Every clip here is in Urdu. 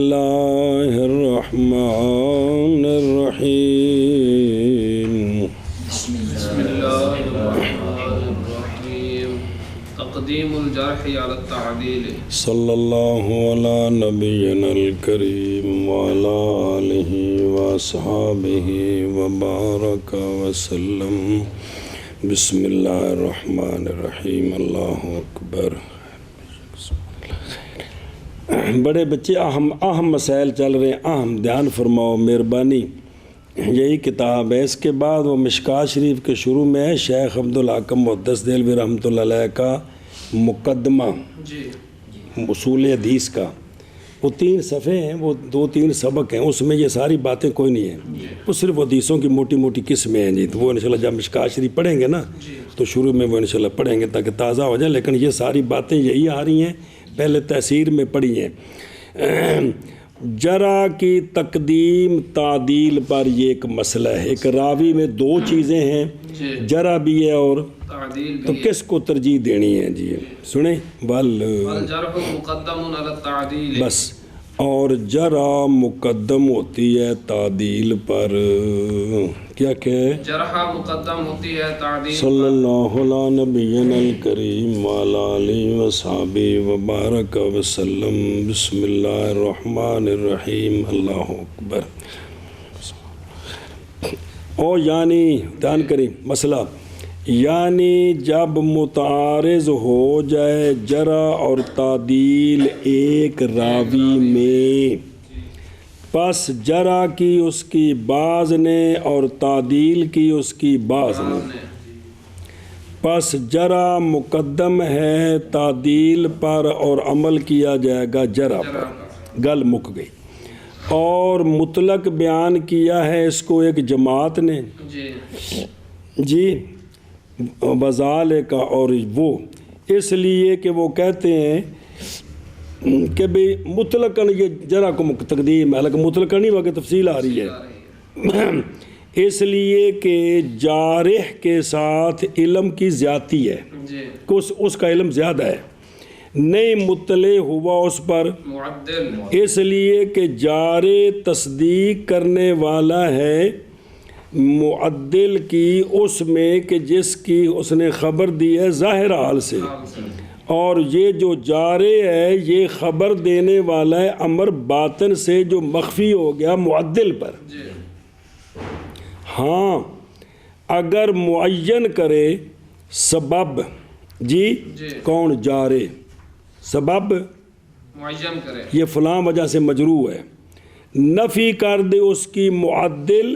اللہ الرحمن الرحیم بسم اللہ الرحمن الرحیم تقدیم الجرح علی التعدیل صلی اللہ علی نبینا الکریم وعلی آلہ واصحابہ وبارک وسلم بسم اللہ الرحمن الرحیم اللہ اکبر۔ بڑے بچے اہم مسائل چل رہے ہیں، اہم دھیان فرماؤ مہربانی۔ یہی کتاب ہے، اس کے بعد وہ مشکوٰۃ شریف کے شروع میں ہے شیخ عبدالحکم محدث دہلوی رحمۃ اللہ علیہ کا مقدمہ اصول حدیث کا۔ وہ 3 صفحے ہیں، وہ 2-3 سبق ہیں، اس میں یہ ساری باتیں کوئی نہیں ہیں، وہ صرف حدیثوں کی موٹی موٹی قسمیں ہیں جی۔ تو وہ انشاءاللہ جب مشکوٰۃ شریف پڑھیں گے نا تو شروع میں وہ انشاءاللہ پڑھیں گے تاکہ تازہ ہو جائیں، لیکن یہ ساری باتیں یہی آ رہی ہیں، پہلے تحسیر میں پڑھی ہیں۔ جرح کی تقدیم تعدیل پر یہ ایک مسئلہ ہے، ایک راوی میں 2 چیزیں ہیں، جرح بھی ہے اور تو کس کو ترجیح دینی ہے جی؟ سنیں الجرح مقدم علی التعدیل، بس، اور جرح مقدم ہوتی ہے تعدیل پر۔ کیا کہ جرح مقدم ہوتی ہے تعدیل صلی اللہ علیہ نبینا الکریم وعلی آلہ وصحبہ وبارک وسلم بسم اللہ الرحمن الرحیم اللہ اکبر۔ او یعنی دھیان کریں مسئلہ، یعنی جب متعارض ہو جائے جرح اور تعدیل ایک راوی میں، پس جرح کی اس کی بعض نے اور تعدیل کی اس کی بعض نے، پس جرح مقدم ہے تعدیل پر اور عمل کیا جائے گا جرح پر، گل مک گئی۔ اور مطلق بیان کیا ہے اس کو ایک جماعت نے جی بذال کا، اور وہ اس لیے کہ وہ کہتے ہیں کہ بھئی مطلقاً یہ جرح کو تقدیم ہے، حالانکہ مطلقاً نہیں واقع تفصیل آ رہی ہے، اس لیے کہ جارح کے ساتھ علم کی زیادتی ہے، اس کا علم زیادہ ہے، نہیں مطلع ہوا اس پر، اس لیے کہ جارح تصدیق کرنے والا ہے معدل کی اس میں کہ جس کی اس نے خبر دی ہے ظاہر حال سے، اور یہ جو جارح ہے یہ خبر دینے والا ہے امر باطن سے جو مخفی ہو گیا معدل پر۔ ہاں اگر معین کرے سبب جی کون جارح سبب معین کرے، یہ فلاں وجہ سے مجروح ہے، نفی کر دے اس کی معدل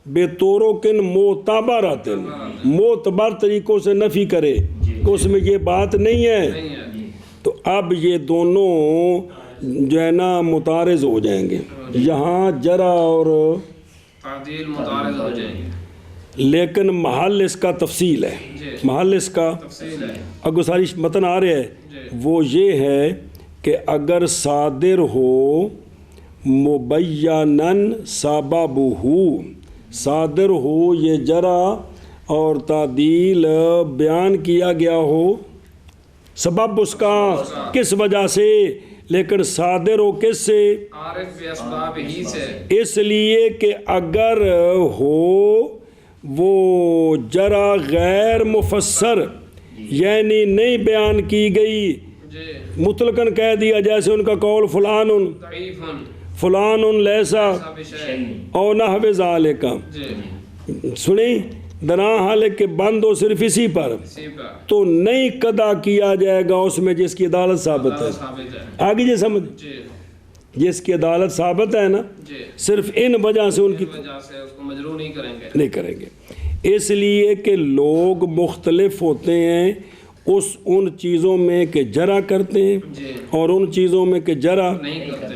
بے طرق معتبرۃ، معتبر طریقوں سے نفی کرے کہ اس میں یہ بات نہیں ہے، تو اب یہ دونوں جو ہے نا متعارض ہو جائیں گے، یہاں جرح اور تعدیل متعارض ہو جائیں گے، لیکن محل اس کا تفصیل ہے، محل اس کا اگر ساری متن آ رہے ہے وہ یہ ہے کہ اگر صادر ہو مبیناً سببہ، صادر ہو یہ جرح اور تعدیل بیان کیا گیا ہو سبب اس کا کس وجہ سے، لیکن صادر ہو کس سے، عارف باسباب ہی سے، اس لیے کہ اگر ہو وہ جرح غیر مفسر یعنی نہیں بیان کی گئی، مطلقاً کہہ دیا جیسے ان کا قول فلان فلان لیسا او نحو ذالک، سنیں درا حال کہ بند ہو صرف اسی پر، تو نہیں قضا کیا جائے گا اس میں جس کی عدالت ثابت ہے۔ آگے یہ سمجھ، جس کی عدالت ثابت ہے نا، صرف ان وجہ سے ان کی مجروح نہیں کریں گے، اس لیے کہ لوگ مختلف ہوتے ہیں ان چیزوں میں کہ جرح کرتے ہیں اور ان چیزوں میں کہ جرح،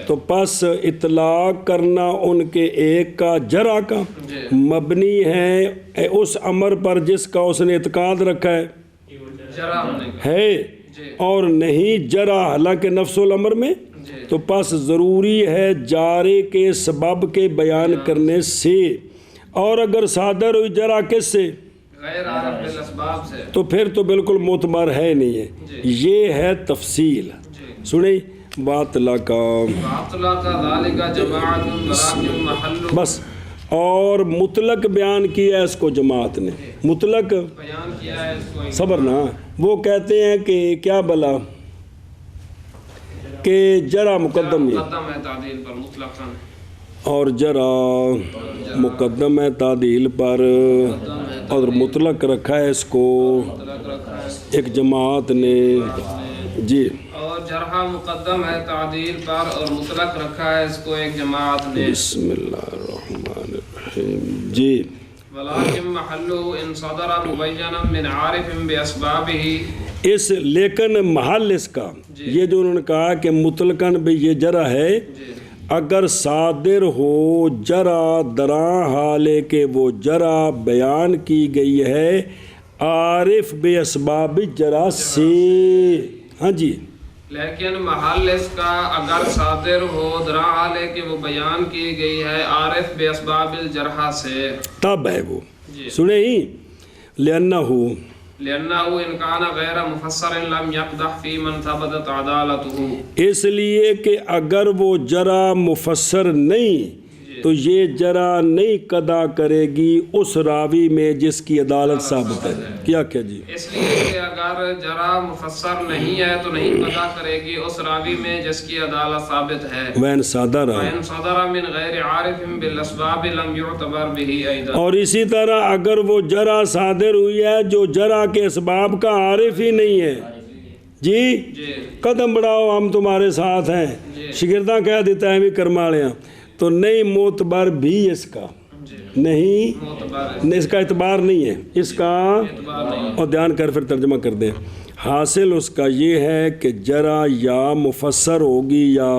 تو پس اطلاق کرنا ان کے ایک کا جرح کا مبنی ہے اس امر پر جس کا اس نے اعتقاد رکھا ہے اور نہیں جرح حالانکہ نفس الامر میں، تو پس ضروری ہے جارح کے سبب کے بیان کرنے سے، اور اگر صادر ہوئی جرح کس سے غیر عارف بالاسباب سے، تو پھر تو بالکل معتبر ہے نہیں ہے، یہ ہے تفصیل۔ سنیں باطلا کا وأطلق ذلك جماعة ولكن محل بس، اور مطلق بیان کیا ہے اس کو جماعت نے، مطلق بیان کیا ہے اس کو صبر نا، وہ کہتے ہیں کہ کیا بلا کہ جرا مقدم ہے مقدم ہے تعدیل پر مطلقاً، اور جرا مقدم ہے تعدیل پر، اور مطلق رکھا ہے اس کو مطلق رکھا ہے ایک جماعت نے جی، اور جرح مقدم ہے تعدیل پر اور مطلق رکھا ہے اس کو ایک جماعت نے۔ بسم اللہ الرحمن الرحیم جی، ولكن محله ان صدر مبینا من عارف باسبابه، اس لیکن محل اس کا یہ جو انہوں نے کہا کہ مطلقاً بھی یہ جرا ہے، اگر صادر ہو جرا دراں حالے کہ وہ جرا بیان کی گئی ہے عارف بے اسباب جرا سے، ہاں جی، لیکن محل اس کا اگر صادر ہو درا حالے کہ وہ بیان کی گئی ہے عارف بے اسباب الجرح سے، تب ہے وہ سنے ہی لأنه إن كان غیر مفسر لم يقدح في من ثبتت عدالته، اس لیے کہ اگر وہ جرا مفسر نہیں تو یہ جرا نہیں قضا کرے گی اس راوی میں جس کی عدالت ثابت ہے، کیا جی، اس لیے کہ اگر جرا مفسر نہیں ہے تو نہیں قضا کرے گی اس راوی میں جس کی عدالت ثابت ہے۔ وین صادر، وإن صدر من غیر عارف بالاسباب لم يعتبر به أيضا، اور اسی طرح اگر وہ جرا صادر ہوئی ہے جو جرا کے اسباب کا عارف ہی نہیں ہے، جی قدم بڑھاؤ ہم تمہارے ساتھ ہیں، شگرداں کہہ دیتا ہے بھی کرمالیاں، تو نہیں معتبر بھی اس کا نہیں، اس کا اعتبار نہیں ہے اس کا، اور دھیان کر پھر ترجمہ کر دیں، حاصل اس کا یہ ہے کہ جرا یا مفسر ہوگی یا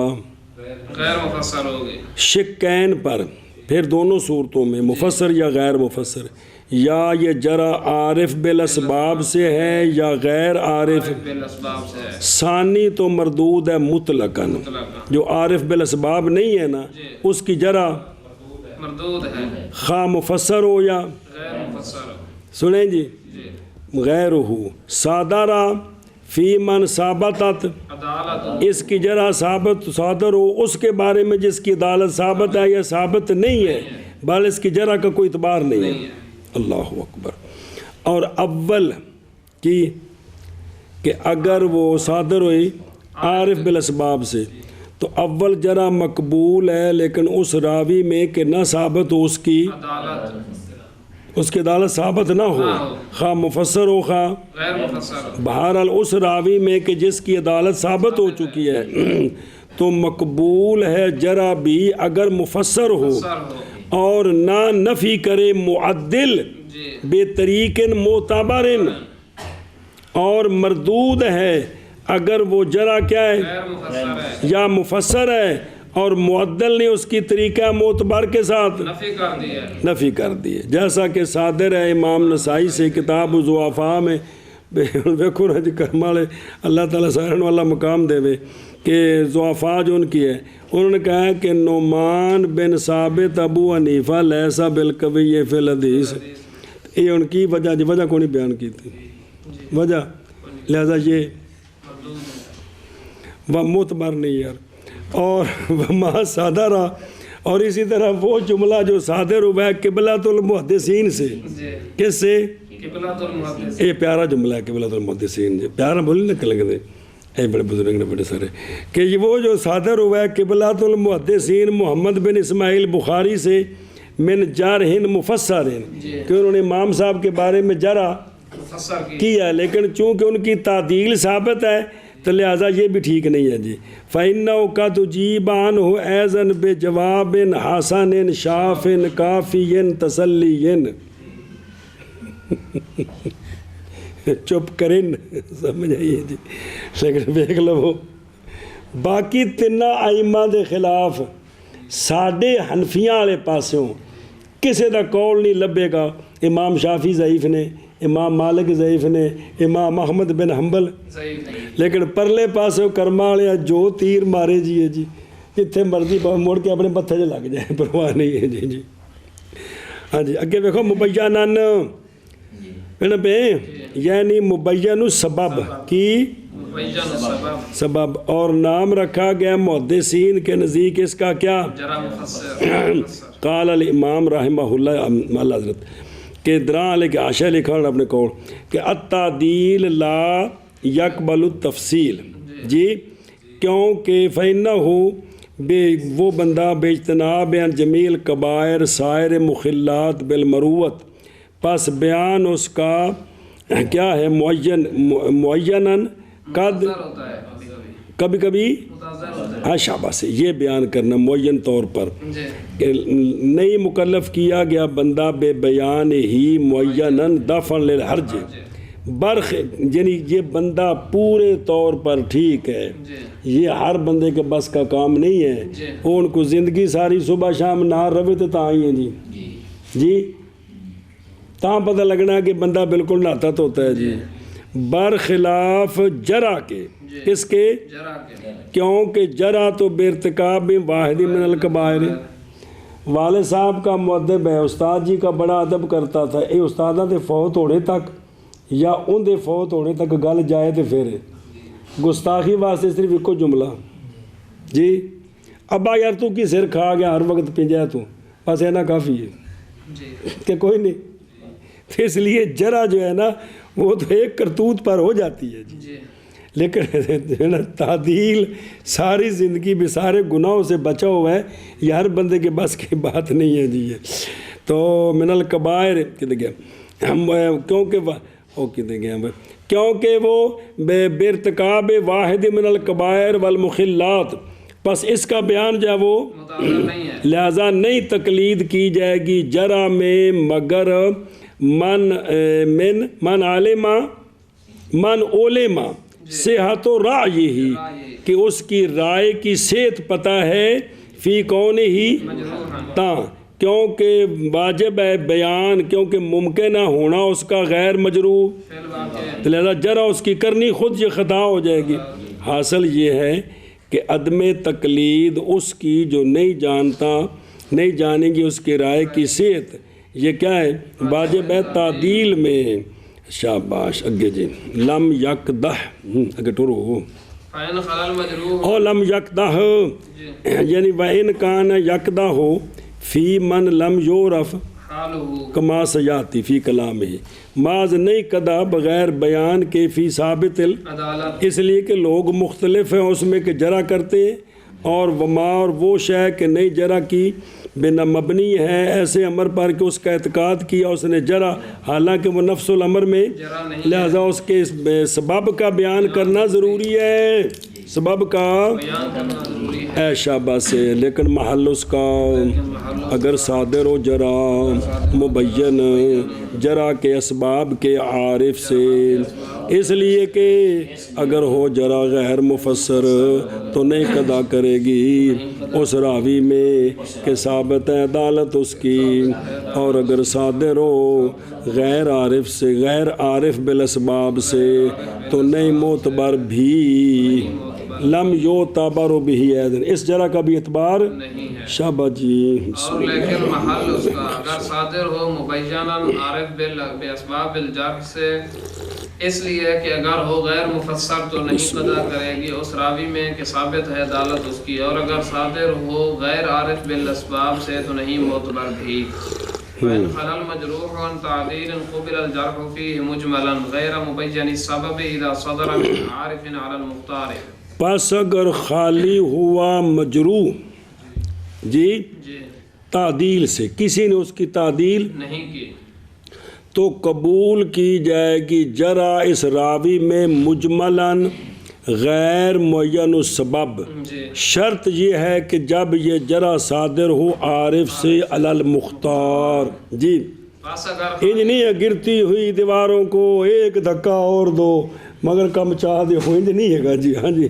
غیر مفسر ہوگی، شکین پر، پھر دونوں صورتوں میں مفسر یا غیر مفسر، یا یہ جرا عارف بالاسباب سے ہے یا غیر عارف بالاسباب سے ہے، ثانی تو مردود ہے مطلقاً، جو عارف بالاسباب نہیں ہے نا اس کی جرا مردود ہے، خواہ مفسر ہو یا غیر مفسر ہو، سنیں جی، غیر ہو صادرہ فی من ثابتت، عدالت اس کی جرا ثابت صادر ہو اس کے بارے میں جس کی عدالت ثابت ہے یا ثابت نہیں ہے، بل اس کی جرا کا کوئی اعتبار نہیں ہے، اللہ اکبر۔ اور اول کی کہ اگر وہ صادر ہوئی عارف بالاسباب سے تو اول جرا مقبول ہے، لیکن اس راوی میں کہ نہ ثابت ہو اس کی عدالت ثابت نہ ہو، خواہ مفسر ہو خواہ غیر مفسر، بہرحال اس راوی میں کہ جس کی عدالت ثابت ہو چکی ہے تو مقبول ہے جرا بھی اگر مفسر ہو اور نہ نفی کرے معدل بے طریق معتبر، اور مردود ہے اگر وہ جرا کیا ہے غیر مفسر ہے، یا مفسر ہے اور معدل نے اس کی طریقہ معتبر کے ساتھ نفی کر دی ہے، جیسا کہ صادر ہے امام نسائی سے کتاب ضعفاء میں، دیکھو نا جی کرمالے اللہ تعالیٰ سائرن والا مقام دے وے کہ ضعفاء جو ان کی ہے، انہوں نے کہا ہے کہ نعمان بن ثابت ابو حنیفہ لیسا بالقوی فی الحدیث، یہ ان کی وجہ کو نہیں بیان کی تھی، وجہ لہذا یہ وہ معتبر نہیں یار، اور وما صادرہ، اور اسی طرح وہ جملہ جو صادر ہوا ہے قبلۃ المحدثین سے، کس سے؟ قبلۃ المحدثین، یہ پیارا جملہ ہے قبلۃ المحدثین، پیارا بولی نہ کلنگ دے اے بڑے بزرگ نے بڑے سارے، کہ یہ وہ جو صادر ہوا ہے قبلۃ المحدثین محمد بن اسماعیل بخاری سے من جارحین مفسرین، کہ انہوں نے امام صاحب کے بارے میں جرا کیا، لیکن چونکہ ان کی تعدیل ثابت ہے تو لہٰذا یہ بھی ٹھیک نہیں ہے جی، فَإِنَّهُ قَدْ أُجِيبَ عَنْهُ أَيْضًا بِجَوَابٍ حَسَنٍ شَافٍ كَافٍ تَسَلِّيٍ، چپ کرن سمجھ آئیے جی، لیکن دیکھ لو باقی تینہ ائمہ دے خلاف ساڈے حنفیاں والے پاسوں کسے دا قول نہیں لبے گا، امام شافعی ضعیف نے، امام مالک ضعیف نے، امام احمد بن حنبل، لیکن پرلے پاسوں کرما والے جو تیر مارے جی ہے جی، جتھے مرضی مڑ کے اپنے پتھر لگ جائے، پرواہ نہیں ہے جی ہاں جی، اگے دیکھو مبینن پہ یعنی مبین السبب کی مبین السبب سبب، اور نام رکھا گیا محدثین کے نزدیک اس کا کیا؟ جرا مفسر قال الامام رحمہ اللہ اللہ حضرت کہ دراں علیہ کے عاشق لکھا انہوں نے اپنے قول کہ التعدیل لا یقبل التفصیل، جی کیونکہ فإنہ بے وہ بندہ بے اجتناب عن جمیل کبائر سائر مخلات بالمروت، پس بیان اس کا کیا ہے معیناً قد ہوتا ہے کبھی کبھی کبھی متاثر ہوتا ہے ہاں شابہ سے یہ بیان کرنا معین طور پر جی کہ نہیں مکلف کیا گیا بندہ بے بیان ہی معیناً دفع للحرج برخ، یعنی یہ بندہ پورے طور پر ٹھیک ہے، جی یہ ہر بندے کے بس کا کام نہیں ہے، جی ان کو زندگی ساری صبح شام نہ روے تو تاں ہی ہیں جی جی تاں پتہ لگنا کہ بندہ بالکل نہتا تو ہوتا ہے جی برخلاف جرا کے اس کے جرا کے کیونکہ جرا تو بے ارتکاب واحد من الکبائر، والد صاحب کا مؤدب ہے، استاد جی کا بڑا ادب کرتا تھا، یہ استاداں دے فوت ہونے تک یا ان دے فوت ہونے تک گل جائے تو پھر گستاخی واسطے صرف ایک جملہ جی ابا یار تو کی سر کھا گیا ہر وقت پنجا تو بس اینا کافی ہے جی کہ کوئی نہیں، اس لیے جرا جو ہے نا وہ تو ایک کرتوت پر ہو جاتی ہے جی، جی لیکن تعدیل ساری زندگی بھی سارے گناہوں سے بچا ہوا ہے، یہ ہر بندے کے بس کی بات نہیں ہے جی یہ تو من الکبائر کہتے گیا ہم کیونکہ وہ بے ارتکاب واحد من الکبائر والمخلات، پس اس کا بیان جو ہے وہ متاثر نہیں ہے لہذا نئی تقلید کی جائے گی جرا میں مگر من علما من علما صحت و رائے ہی کہ اس کی رائے کی صحت پتہ ہے فی کون ہی تاں کیونکہ واجب ہے بیان کیونکہ ممکن نہ ہونا اس کا غیر مجروح، فعل واقع تو لہذا جرا اس کی کرنی خود یہ خطا ہو جائے گی۔ حاصل یہ ہے کہ عدم تقلید اس کی جو نہیں جانے گی اس کی رائے کی صحت، یہ کیا ہے واجب ہے تعدیل میں۔ شاباش اگے جی لم یکدہ اگے ٹورو فَإِنْ خَلَى الْمَجْرُوحُ او لم یکدہ یعنی وَإِنْ کَانَ یکدہ ہو فی من لم یورف حالُهُ کما سیاتی فی کلام ہی معاذ نہیں کدا بغیر بیان کے فی ثابت عدالت اس لیے کہ لوگ مختلف ہیں اس میں کہ جرا کرتے ہیں اور وما اور وہ شے کہ نہیں جرا کی بنا مبنی ہے ایسے امر پر کہ اس کا اعتقاد کیا اس نے جرا حالانکہ وہ نفس الامر میں، جرا نہیں لہذا اس کے سبب کا بیان کرنا ضروری ہے، سبب کا بیان کرنا ضروری ہے اے شابہ سے، لیکن محل اس کا اگر صادر و جرا مبین جرا کے اسباب کے عارف سے، اس لیے کہ اگر ہو جرا غیر مفسر تو نہیں قضا کرے گی اس راوی میں کہ ثابت ہے عدالت اس کی، اور اگر صادر ہو غیر عارف سے غیر عارف بالاسباب سے تو نہیں معتبر بھی، لم یعتبر بھی ایذن اس جرا کا بھی اعتبار نہیں ہے شابہ جی۔ اور لیکن محل اس کا اگر صادر ہو مبیناً عارف باسباب الجرح سے، اس لیے کہ اگر ہو غیر مفسر تو نہیں قضا کرے گی اس راوی میں کہ ثابت ہے عدالت اس کی، اور اگر صادر ہو غیر عارف بالاسباب سے تو نہیں معتبر بھی۔ فإن خلا المجروح عن تعديل قبل الجرح فيه مجملا غير مبين السبب إذا صدر من عارف على المختار۔ پس اگر خالی ہوا مجروح جی جی تعدیل سے، کسی نے اس کی تعدیل نہیں کی تو قبول کی جائے گی جرا اس راوی میں مجملاً غیر معین السبب، جی شرط یہ ہے کہ جب یہ جرا صادر ہو عارف سے علی المختار جی، بس اگر انج نہیں ہے گرتی ہوئی دیواروں کو ایک دھکا اور دو مگر کم چاہ دے ہو، انج نہیں ہے گا جی ہاں جی۔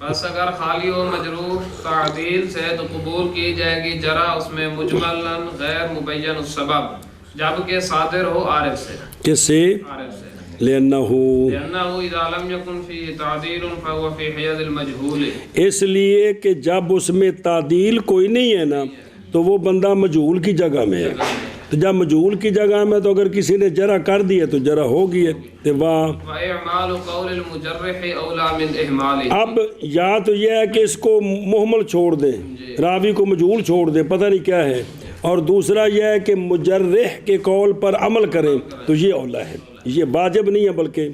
بس اگر خالی ہو مجروح تعدیل سے تو قبول کی جائے گی جرا اس میں مجملاً غیر مبین السبب جبکہ صادر ہو عارف سے، کس سے؟ عارف سے لأنه لأنه إذا لم يكن فيه تعديل فهو في حيز المجهول، اس لیے کہ جب اس میں تعدیل کوئی نہیں ہے نا تو وہ بندہ مجہول کی جگہ میں ہے، تو جب مجہول کی جگہ میں تو اگر کسی نے جرح کر دی ہے تو جرح ہوگی ہے تو وَإِعْمَالُ قَوْلِ الْمُجَرِّحِ أَوْلَى مِنْ إِهْمَالِهِ۔ اب یا تو یہ ہے کہ اس کو محمل چھوڑ دیں، راوی کو مجہول چھوڑ دیں، پتہ نہیں کیا ہے، اور دوسرا یہ ہے کہ مجرح کے قول پر عمل کریں تو یہ اولا ہے، یہ واجب نہیں ہے بلکہ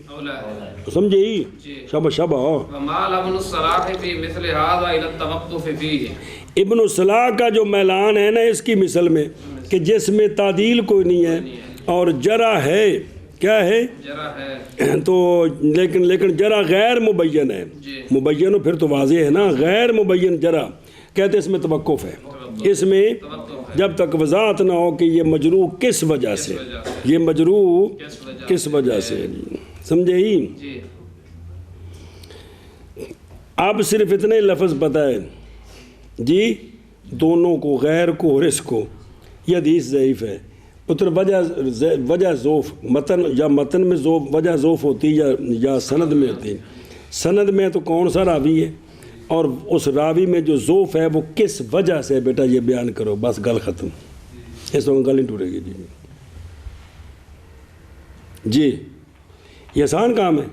سمجھے ہی شبہ وَمَالَ ابْنُ الصَّلَاحِ فِي مِثْلِ هَذَا إِلَى التَّوَقُّفِ فِيهِ۔ ابن الصلاح کا جو میلان ہے نا اس کی مثل میں کہ جس میں تعدیل کوئی نہیں ہے اور جرح ہے، کیا ہے جرح ہے تو لیکن جرح غیر مبین ہے، مبین پھر تو واضح ہے نا، غیر مبین جرح کہتے اس میں توقف ہے، اس میں جب تک وضاحت نہ ہو کہ یہ مجروح کس وجہ سے، یہ مجروح کس وجہ سے، سمجھے ہی۔ جی اب صرف اتنے لفظ پتہ ہے جی دونوں کو، غیر کو اور اس کو، یہ حدیث ضعیف ہے، پتر وجہ ضعف متن یا متن میں وجہ ضعف ہوتی یا سند میں ہوتی، سند میں تو کون سا راوی ہے اور اس راوی میں جو ضعف ہے وہ کس وجہ سے، بیٹا یہ بیان کرو، بس گل ختم، اس وقت گل نہیں ٹوٹے گی جی یہ آسان کام ہے۔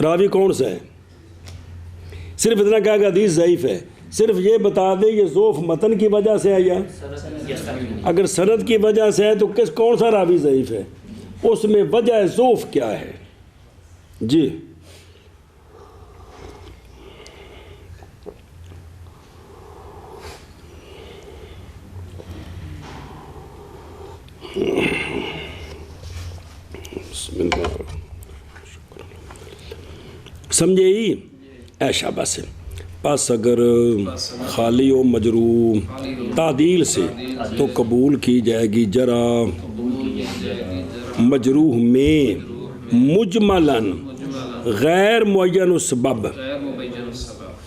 راوی کون سا ہے، صرف اتنا کہا کہ حدیث ضعیف ہے، صرف یہ بتا دے یہ ضعف متن کی وجہ سے ہے یا اگر سند کی وجہ سے ہے تو کون سا راوی ضعیف ہے، اس میں وجہ ضعف کیا ہے جی۔ سمجھے ہی ایشا بس پس اگر خالی و مجروح تعدیل سے تو قبول کی جائے گی جرح مجروح میں مجملاً غیر معین السبب،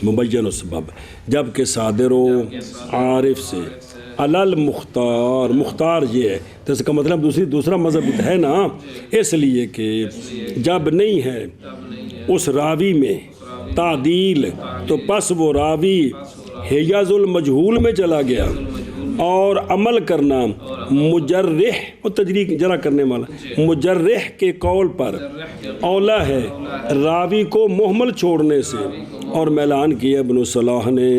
مبین السبب، جبکہ صادر و عارف سے علل مختار، مختار یہ ہے تو اس کا مطلب دوسرا مذہب ہے نا، اس لیے کہ جب نہیں ہے اس راوی میں تعدیل تو پس وہ راوی حیاز المجہول میں چلا گیا اور عمل کرنا مجرح اور تجریح جرح کرنے والا مجرح کے قول پر اولا ہے راوی کو محمل چھوڑنے سے، اور میلان کیا ابن الصلاح نے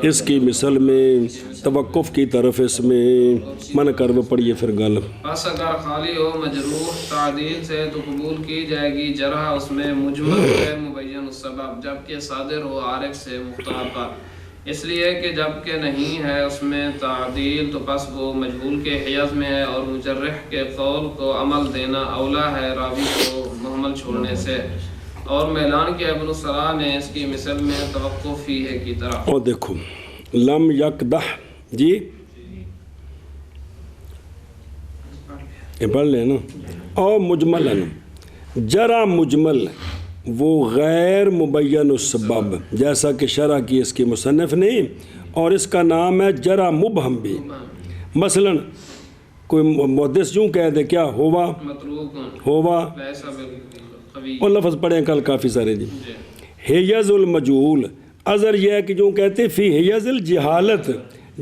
اس کی مثل میں توقف کی طرف اس میں من کر وہ پڑھیے پھر گل۔ بس اگر خالی ہو مجروح تعدیل سے تو قبول کی جائے گی جرح اس میں مجمل غیر مبین السبب، جبکہ صادر ہو عارف سے مختار پر، اس لیے کہ جب کہ نہیں ہے اس میں تعدیل تو پس وہ مجہول کے حیض میں ہے، اور مجرح کے قول کو عمل دینا اولا ہے راوی کو محمل چھوڑنے سے، اور میلان کیا ابن الصلاح نے اس کی مثل میں توقف ہی ہے کی طرح۔ اور دیکھو لم یقدح جی یہ پڑھ لیں نا، اور مجملاً جرح مجمل وہ غیر مبین السبب، جیسا کہ شرح کی اس کی مصنف نے، اور اس کا نام ہے جرح مبہم بھی، مثلا کوئی محدث یوں کہہ دے کیا ہوا ہوا، اور لفظ پڑھیں کل کافی سارے جی، حیز المجہول، اذر یہ ہے کہ جو کہتے فی حیز الجہالت،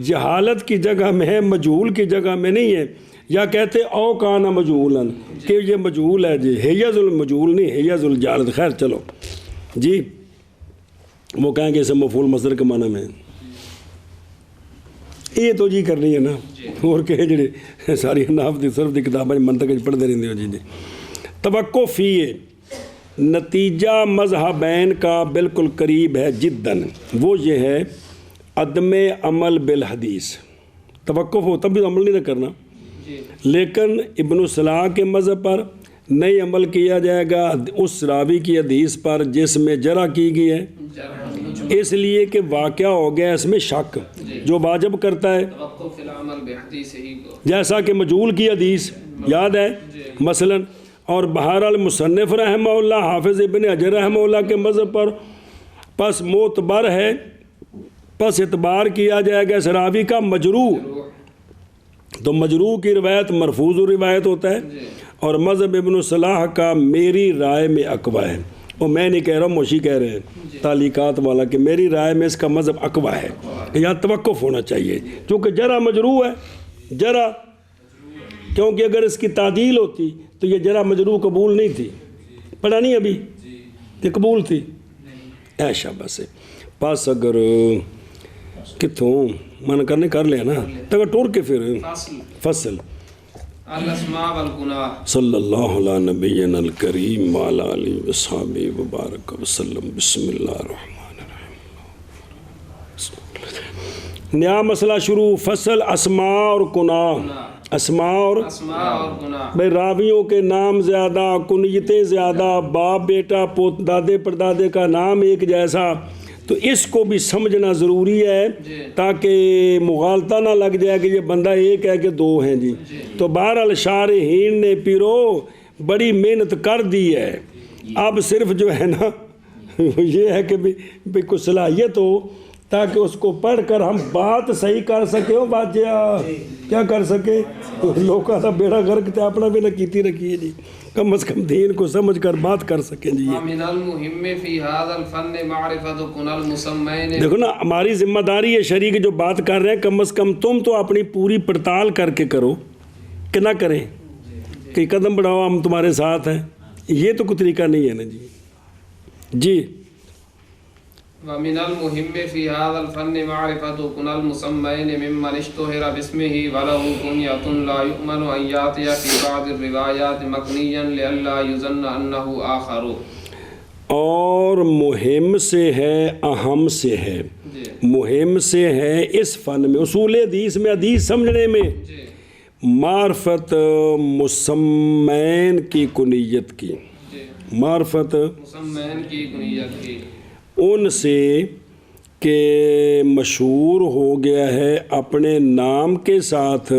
جہالت کی جگہ میں ہے مجہول کی جگہ میں نہیں ہے، یا کہتے او کانا مجہولاً کہ یہ مجہول ہے جی، حیز المجہول نہیں حیز الجہالت۔ خیر چلو جی وہ کہیں گے اسے مفعول مصدر کے معنی میں، یہ تو جی کرنی ہے نا، اور کہ جڑے ساری نحو دی صرف دی کتابیں منطق پڑھتے رہتے ہو جی۔ توقف فی نتیجہ مذہبین کا بالکل قریب ہے جداً، وہ یہ ہے عدم عمل بالحدیث، توقف ہو تب بھی عمل نہیں کرنا، لیکن ابن الصلاح کے مذہب پر نہیں عمل کیا جائے گا اس راوی کی حدیث پر جس میں جرح کی گئی ہے، اس لیے کہ واقعہ ہو گیا اس میں شک جو واجب کرتا ہے، جیسا کہ مجہول کی حدیث یاد ہے مثلاً، اور بہرحال مصنف رحمہ اللہ حافظ ابن حجر رحمہ اللہ کے مذہب پر پس معتبر ہے، پس اعتبار کیا جائے گا اس راوی کا مجروح، تو مجروح کی روایت مرفوض روایت ہوتا ہے، اور مذہب ابن الصلاح کا میری رائے میں اقوی ہے، اور میں نہیں کہہ رہا ہوں، موشی کہہ رہے ہیں تعلیقات والا کہ میری رائے میں اس کا مذہب اقویٰ ہے کہ یہاں توقف ہونا چاہیے، کیونکہ جرح مجروح ہے، جرح، کیونکہ اگر اس کی تعدیل ہوتی تو یہ جرح مجروح قبول نہیں تھی، پڑھا نہیں ابھی کہ قبول تھی، ایشا بس پاس اگر کتوں من کرنے کر لیا نا تو ٹور کے پھر فصل الاسماء والکناہ صلی اللہ علیہ نبینا الکریم وعلی آلہ وصحبہ وبارک وسلم بسم اللہ الرحمن الرحیم۔ نیا مسئلہ شروع، فصل اسماء اور کناہ، اسماء اور کناہ۔ بھئی راویوں کے نام زیادہ، کنیتیں زیادہ، باپ بیٹا پوت دادے پردادے کا نام ایک جیسا، تو اس کو بھی سمجھنا ضروری ہے تاکہ مغالطہ نہ لگ جائے کہ یہ بندہ ایک ہے کہ دو ہیں جی۔ تو بہرحال شارحین نے پیرو بڑی محنت کر دی ہے، اب صرف جو ہے نا یہ ہے کہ بھی کچھ صلاحیت ہو تاکہ اس کو پڑھ کر ہم بات صحیح کر سکے ہو، بات کیا کر سکے، لوگوں کا بیڑا غرق تے اپنا بھی نہ کیتی رکھیے جی، کم از کم دین کو سمجھ کر بات کر سکیں جی۔ وَمِنَ الْمُهِمِّ فِي هَذَا الْفَنِّ مَعْرِفَةُ كُنَى الْمُسَمَّيْنِ۔ دیکھو نا ہماری ذمہ داری ہے، شریک جو بات کر رہے ہیں کم از کم تم تو اپنی پوری پڑتال کر کے کرو کہ نہ کریں کہ قدم بڑھاؤ ہم تمہارے ساتھ ہیں، یہ تو کوئی طریقہ نہیں ہے نا جی۔ جی وَمِنَ الْمُهِمِّ فِي هَذَا الْفَنِّ مَعْرِفَةُ كُنَى الْمُسَمَّيْنِ مِمَّنِ اشْتُهِرَ بِاسْمِهِ وَلَهُ كُنْيَةٌ لَا يُؤْمَنُ أَنْ يَأْتِيَ فِي بَعْضِ الرِّوَايَاتِ مَكْنِيًّا لِئَلَّا يُظَنَّ أَنَّهُ آخَرُ۔ اور مہم سے ہے، اہم سے ہے، مہم سے ہے اس فن میں، اصول حدیث میں، حدیث سمجھنے میں، معرفت مسمین کی کنیت کی، معرفت مسمین کی کنیت کی، ان سے کہ مشہور ہو گیا ہے اپنے نام کے ساتھ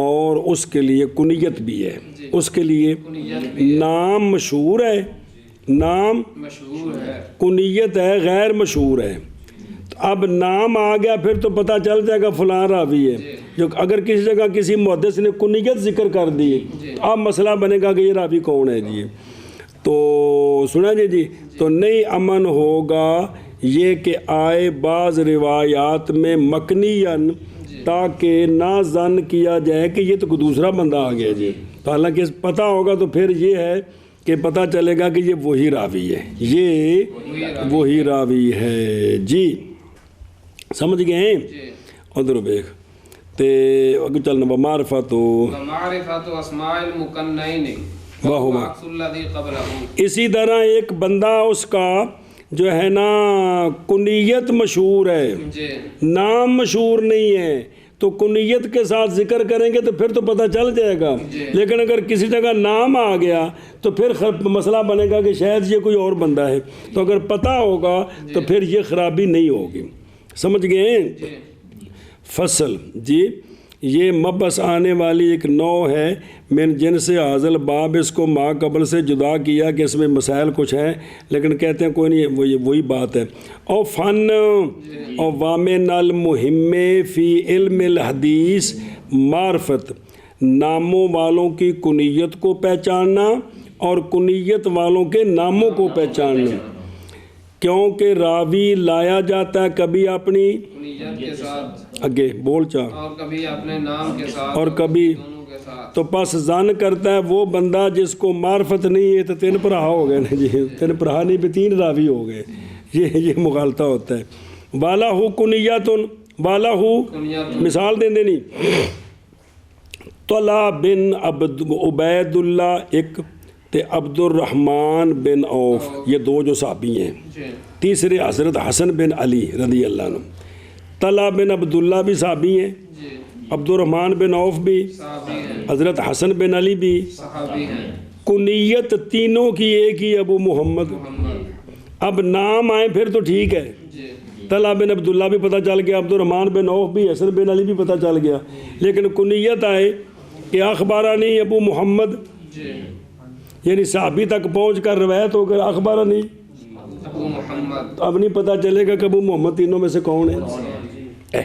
اور اس کے لیے کنیت بھی ہے، اس کے لیے نام مشہور ہے، نام مشہور ہے، کنیت ہے غیر مشہور ہے، تو اب نام آ گیا پھر تو پتہ چل جائے گا فلاں راوی ہے، جو اگر کسی جگہ کسی محدث نے کنیت ذکر کر دی تو اب مسئلہ بنے گا کہ یہ راوی کون ہے جی، تو سنا جی تو نہیں امن ہوگا یہ کہ آئے بعض روایات میں مکنیاً تاکہ نہ ظن کیا جائے کہ یہ تو کوئی دوسرا بندہ آ گیا جی، تو حالانکہ پتہ ہوگا تو پھر یہ ہے کہ پتہ چلے گا کہ یہ وہی راوی ہے، یہ وہی راوی ہے جی، سمجھ گئے ہیں؟ ادھر بیک تے اگر چلنا معرفت وَمَعْرِفَةُ أَسْمَاءِ الْمُكَنَّيْنِ وَعَكْسُ الَّذِي قَبْلَهُ۔ اسی طرح ایک بندہ اس کا جو ہے نا کنیت مشہور ہے، نام مشہور نہیں ہے، تو کنیت کے ساتھ ذکر کریں گے تو پھر تو پتہ چل جائے گا، لیکن اگر کسی جگہ نام آ گیا تو پھر مسئلہ بنے گا کہ شاید یہ کوئی اور بندہ ہے، تو اگر پتہ ہوگا تو پھر یہ خرابی نہیں ہوگی، سمجھ گئے ہیں؟ فصل جی یہ مبس آنے والی ایک نوع ہے من جن سے حاضل باب، اس کو ما قبل سے جدا کیا کہ اس میں مسائل کچھ ہیں لیکن کہتے ہیں کوئی نہیں، وہی بات ہے۔ او فن او وامن المہم فی علم الحدیث معرفت، ناموں والوں کی کنیت کو پہچاننا اور کنیت والوں کے ناموں کو پہچاننا، کیونکہ راوی لایا جاتا ہے کبھی اپنی کنیت کے ساتھ آگے بول چاہ اور کبھی اپنے نام کے ساتھ اور کبھی دونوں کے ساتھ، تو پس ظن کرتا ہے وہ بندہ جس کو معرفت نہیں ہے تو تین پرہا ہو گئے نا جی، تین پرہا نہیں بھی تین راوی ہو گئے، یہ مغالطہ ہوتا ہے۔ والا ہو کنیتن، والا ہو مثال دیں دینی، طلحہ بن عبید اللہ ایک تے عبد الرحمن بن عوف، یہ دو جو صحابی ہیں، تیسرے حضرت حسن بن علی رضی اللہ عنہ، طلحہ بن عبداللہ بھی صحابی ہیں، عبد الرحمن بن عوف بھی، حضرت حسن بن علی بھی، صحابی ہیں، کنیت تینوں کی ایک ہی ابو محمد، اب نام آئے پھر تو ٹھیک ہے، طلحہ بن عبداللہ بھی پتہ چل گیا، عبد الرحمن بن عوف بھی، حسن بن علی بھی پتہ چل گیا، لیکن کنیت آئے کہ اخبارانی ابو محمد، یعنی صحابی تک پہنچ کر روایت ہو کر اخبارانی ابو محمد، اب نہیں پتہ چلے گا کہ ابو محمد تینوں میں سے کون ہے۔